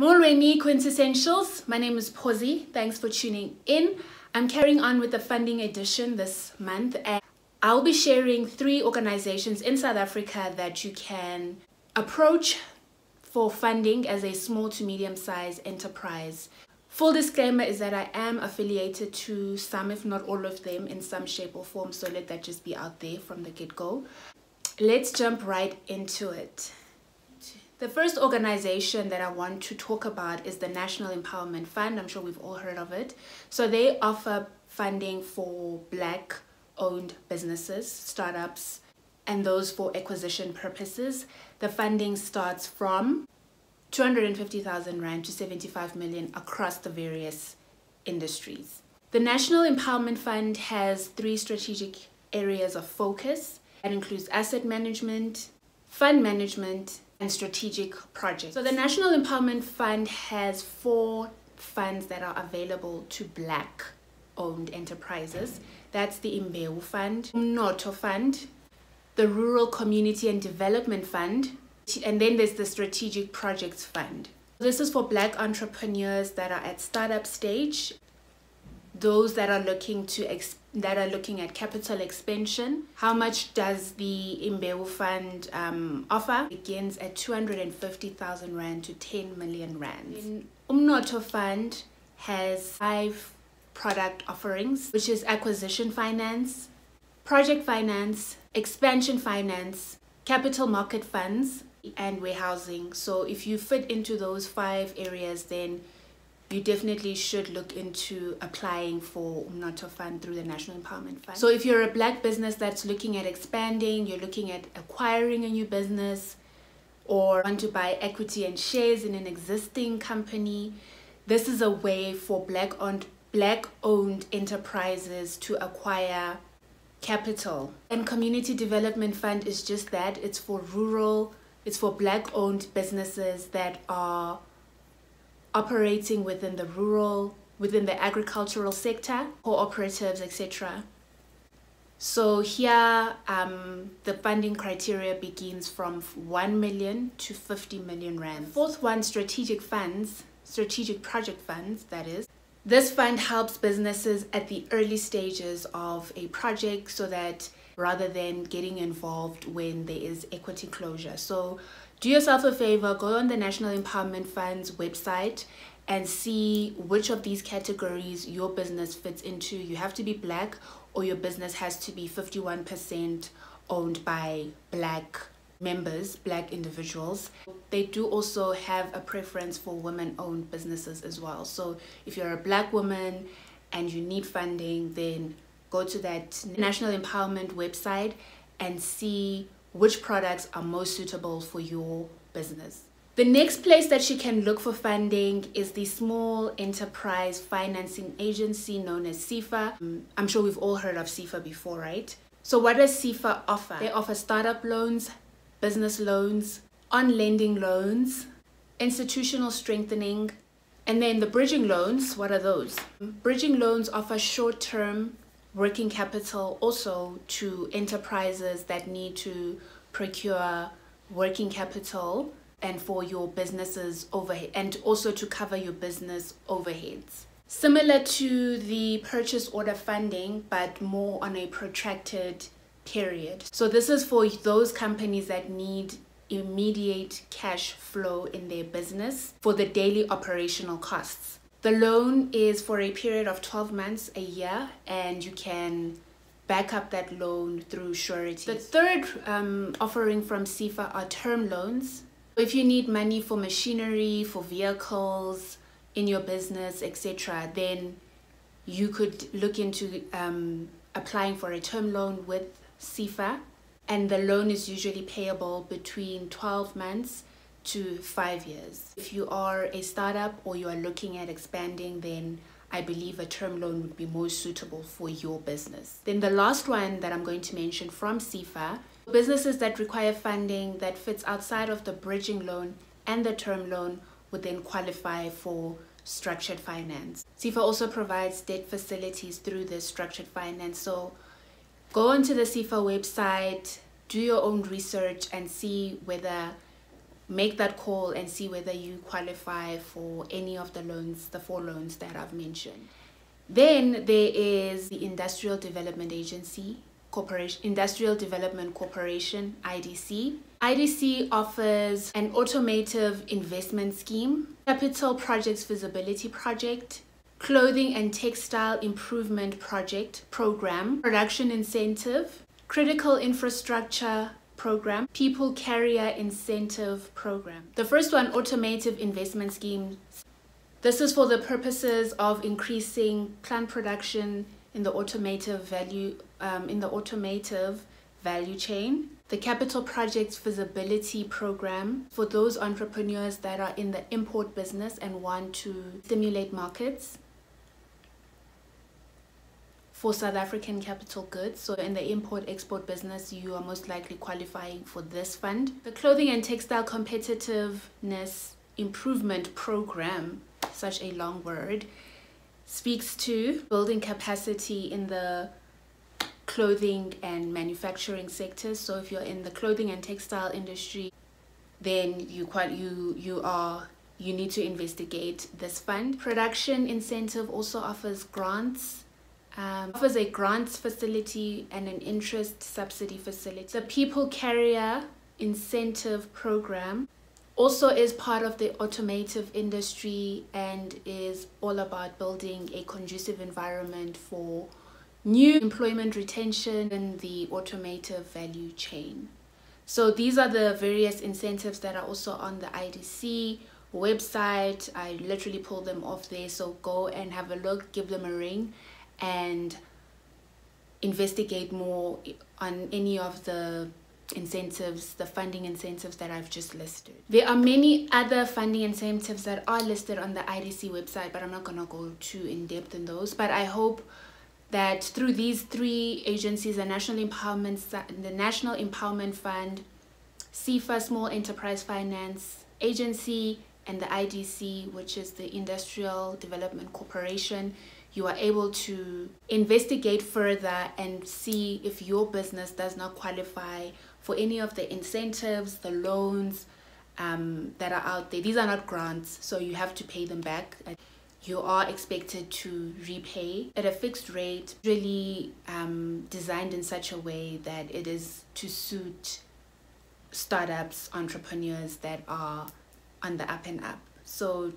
Molweni Quintessentials, my name is Pozi. Thanks for tuning in. I'm carrying on with the funding edition this month, and I'll be sharing 3 organizations in South Africa that you can approach for funding as a small to medium-sized enterprise. Full disclaimer is that I am affiliated to some, if not all of them, in some shape or form, so let that just be out there from the get-go. Let's jump right into it. The first organization that I want to talk about is the National Empowerment Fund. I'm sure we've all heard of it. So they offer funding for Black-owned businesses, startups, and those for acquisition purposes. The funding starts from 250,000 Rand to 75 million across the various industries. The National Empowerment Fund has 3 strategic areas of focus. That includes asset management, fund management, and strategic projects. So the National Empowerment Fund has 4 funds that are available to Black-owned enterprises. That's the Imbewu Fund, Umnotho Fund, the Rural Community and Development Fund, and then there's the Strategic Projects Fund. This is for Black entrepreneurs that are at startup stage, those that are looking at capital expansion. How much does the Imbewu Fund offer? It begins at 250,000 Rand to 10 million Rand. The Umnotho Fund has 5 product offerings, which is acquisition finance, project finance, expansion finance, capital market funds, and warehousing. So if you fit into those 5 areas, then you definitely should look into applying for Umnotho Fund through the National Empowerment Fund. So if you're a Black business that's looking at expanding, you're looking at acquiring a new business, or want to buy equity and shares in an existing company, this is a way for Black-owned enterprises to acquire capital. And Community Development Fund is just that. It's for Black-owned businesses that are operating within the agricultural sector, cooperatives, etc. So here, the funding criteria begins from 1 million to 50 million Rand. Fourth one, strategic project funds, that is. This fund helps businesses at the early stages of a project, so that rather than getting involved when there is equity closure. So do yourself a favor, go on the National Empowerment Fund's website and see which of these categories your business fits into. You have to be Black, or your business has to be 51% owned by Black members, Black individuals. They do also have a preference for women-owned businesses as well. So if you're a Black woman and you need funding, then go to that National Empowerment website and see which products are most suitable for your business. The next place that you can look for funding is the Small Enterprise Financing Agency, known as sefa. I'm sure we've all heard of sefa before, right? So what does sefa offer? They offer startup loans, business loans, on-lending loans, institutional strengthening, and then the bridging loans. What are those? Bridging loans offer short-term working capital also to enterprises that need to procure working capital and for your business's overhead, and also to cover your business overheads. Similar to the purchase order funding, but more on a protracted period. So this is for those companies that need immediate cash flow in their business for the daily operational costs. The loan is for a period of 12 months, a year, and you can back up that loan through surety. The third offering from sefa are term loans. If you need money for machinery, for vehicles in your business, etc., then you could look into applying for a term loan with sefa, and the loan is usually payable between 12 months to 5 years. If you are a startup or you are looking at expanding, then I believe a term loan would be most suitable for your business. Then the last one that I'm going to mention from sefa, businesses that require funding that fits outside of the bridging loan and the term loan would then qualify for structured finance. sefa also provides debt facilities through this structured finance. So go onto the sefa website, do your own research, and see make that call and see whether you qualify for any of the loans, the 4 loans that I've mentioned. Then there is the Industrial Development Agency Corporation, Industrial Development Corporation, IDC. IDC offers an automotive investment scheme, capital projects feasibility project, clothing and textile improvement project program, production incentive, critical infrastructure program, people carrier incentive program. The first one, automotive investment scheme. This is for the purposes of increasing plant production in the automotive value chain. The capital projects feasibility program for those entrepreneurs that are in the import business and want to stimulate markets for South African capital goods. So in the import-export business, you are most likely qualifying for this fund. The Clothing and Textile Competitiveness Improvement Program, such a long word, speaks to building capacity in the clothing and manufacturing sectors. So if you're in the clothing and textile industry, then you need to investigate this fund. Production incentive also offers grants. Offers a grants facility and an interest subsidy facility. The People Carrier Incentive Program also is part of the automotive industry and is all about building a conducive environment for new employment retention in the automotive value chain. So these are the various incentives that are also on the IDC website. I literally pulled them off there, so go and have a look, give them a ring, and investigate more on any of the incentives, the funding incentives that I've just listed. There are many other funding incentives that are listed on the IDC website, but I'm not gonna go too in depth in those. But I hope that through these 3 agencies, the National Empowerment Fund, sefa, Small Enterprise Finance Agency, and the IDC, which is the Industrial Development Corporation, you are able to investigate further and see if your business does not qualify for any of the incentives, the loans that are out there. These are not grants, so you have to pay them back. You are expected to repay at a fixed rate, really designed in such a way that it is to suit startups, entrepreneurs that are on the up and up. So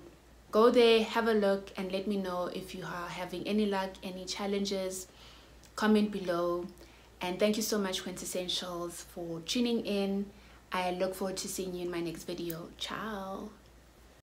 go there, have a look, and let me know if you are having any luck, any challenges. Comment below. And thank you so much, Quintessentials, for tuning in. I look forward to seeing you in my next video. Ciao.